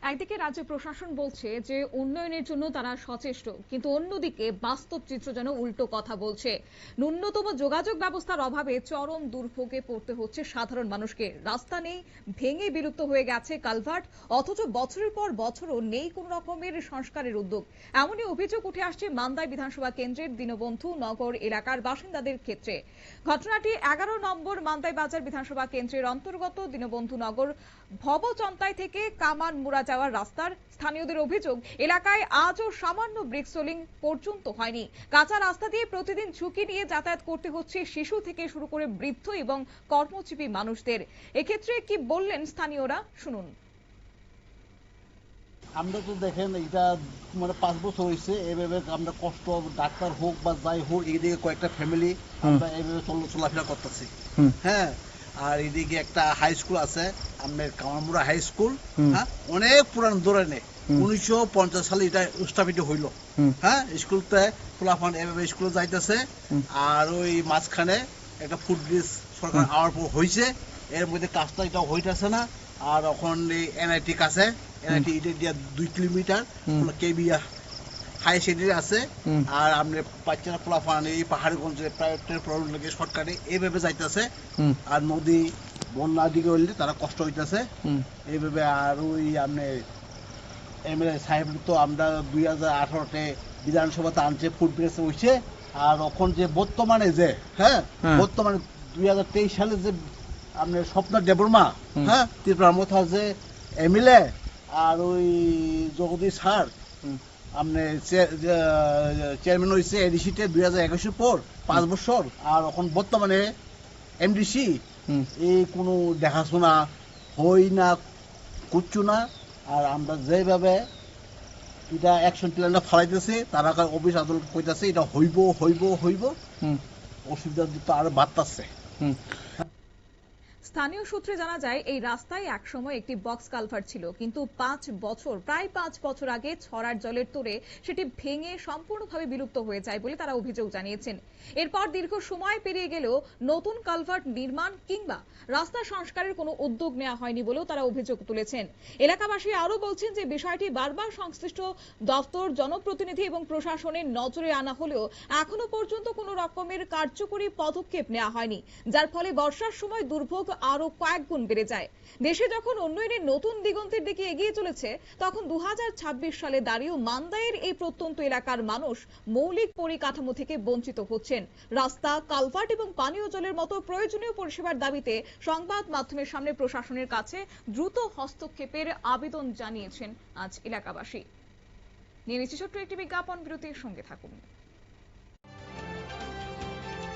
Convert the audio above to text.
একদিকে রাজ্য প্রশাসন বলছে যে উন্নয়নের জন্য তারা সচেষ্ট, কিন্তু অন্যদিকে বাস্তব চিত্র যেন উল্টো কথা বলছে। ন্যূনতম যোগাযোগ ব্যবস্থার অভাবে চরম দুর্ভোগে পড়তে হচ্ছে সাধারণ মানুষকে। রাস্তা নেই, ভেঙে বিলুপ্ত হয়ে গেছে কালভার্ট, অথচ বছরের পর বছরও নেই কোন রকমের সংস্কারের উদ্যোগ। এমনই অভিযোগ উঠে আসছে মান্দাই বিধানসভা কেন্দ্রের দীনবন্ধু নগর এলাকার বাসিন্দাদের ক্ষেত্রে। ঘটনাটি 11 নম্বর মান্দাই বাজার বিধানসভা কেন্দ্রের অন্তর্গত দীনবন্ধু নগর ভবচন্তাই থেকে কামানমুড়া যাওয়ার রাস্তার। স্থানীয়দের অভিযোগ, এলাকায় আজও সামান্য ব্রিক সোলিং পর্যন্ত হয়নি। কাঁচা রাস্তা দিয়ে প্রতিদিন ঝুঁকি নিয়ে যাতায়াত করতে হচ্ছে শিশু থেকে শুরু করে বৃদ্ধ এবং কর্মজীবী মানুষদের। এক্ষেত্রে কি বললেন স্থানীয়রা, শুনুন। আমরা তো দেখেন এটা 5 বছর হয়েছে এভাবে আমরা কষ্ট, ডাক্তার হোক বা যাই হোক, এইদিকে কয়েকটা ফ্যামিলি আমরা এইভাবে চলাফেরা করতেছি। হ্যাঁ, আর এদিকে একটা হাই স্কুল আছে, আমাদের কামারমুড়া হাই স্কুল। হ্যাঁ, অনেক পুরান ধরনের 1950 সালে এটা স্থাপিত হইল। হ্যাঁ, স্কুলতে খোলাফান এভাবে স্কুলে যাইতেছে। আর ওই মাঝখানে একটা ফুটব্রিজ সরকার আওয়ার পর হয়েছে, এর মধ্যে কাজটা এটা হইতেছে না। আর এখন এনআইটি কাছে, এনআইটি এটা দিয়া 2 কিলোমিটার কেবি হাই সেন্টারে আছে। আর আমরা বাচ্চারা খোলাফান এই পাহাড়গঞ্জে প্রাইভেটের প্রবলেম লাগে, সরকারে এইভাবে যাইতেছে। আর নদী বন্যার দিকে হইলে তারা কষ্ট হইতেছে এইভাবে। আর ওই আপনি এমএলএ সাহেব তো আমরা 2018-তে বিধানসভাতে আনছে, ফুটব্রিজ হয়েছে। আর এখন যে বর্তমানে যে বর্তমানে 2023 সালে যে আপনার স্বপ্ন দেববর্মা, হ্যাঁ, ত্রিপুরার মধ্যে যে এমএলএ আর ওই জগদীশ স্যার আপনি চেয়ারম্যান হয়েছে এডিসিতে 2021 পর 5 বছর। আর এখন বর্তমানে এমডিসি এই কোনো দেখাশোনা হই না, করছো না। আর আমরা যেভাবে এটা অ্যাকশন প্ল্যানটা ফালাইতেছে, তারা অফিস আদালত কইতাছে এটা হইব হইব হইব, অসুবিধা তো আরো বাড়তাছে। স্থানীয় সূত্রে জানা যায়, এই রাস্তায় একসময় একটি বক্স কালভার্ট ছিল, কিন্তু প্রায় 5 বছর আগে ছড়ার জলের তোড়ে সেটি ভেঙে সম্পূর্ণভাবে বিলুপ্ত হয়ে যায় বলে তারা অভিযোগ জানিয়েছেন। এরপর দীর্ঘ সময় পেরিয়ে গেলেও নতুন কালভার্ট নির্মাণ কিংবা রাস্তা সংস্কারের কোনো উদ্যোগ নেওয়া হয়নি বলেও তারা অভিযোগ তুলেছেন। এলাকাবাসী আরো বলছেন যে বিষয়টি বারবার সংশ্লিষ্ট দপ্তর, জনপ্রতিনিধি এবং প্রশাসনের নজরে আনা হলেও এখনো পর্যন্ত কোনো রকমের কার্যকরী পদক্ষেপ নেওয়া হয়নি, যার ফলে বর্ষার সময় দুর্ভোগ আরো কয়েক গুণ বেড়ে যায়। দেশে যখন উন্নয়নের নতুন দিগন্তের দিকে এগিয়ে চলেছে, তখন 2026 সালে দাঁড়িয়েও মান্দাইয়ের এই প্রত্যন্ত এলাকার মানুষ মৌলিক পরিকাঠামো থেকে বঞ্চিত হচ্ছেন। রাস্তা, কালভার্ট এবং পানীয় জলের মতো প্রয়োজনীয় পরিষেবার দাবিতে সংবাদ মাধ্যমের সামনে প্রশাসনের কাছে দ্রুত হস্তক্ষেপের আবেদন জানিয়েছেন আজ এলাকাবাসী। নিয়ে নিচ্ছি ছোট্ট একটি বিজ্ঞাপন বিরতির, সঙ্গে থাকুন।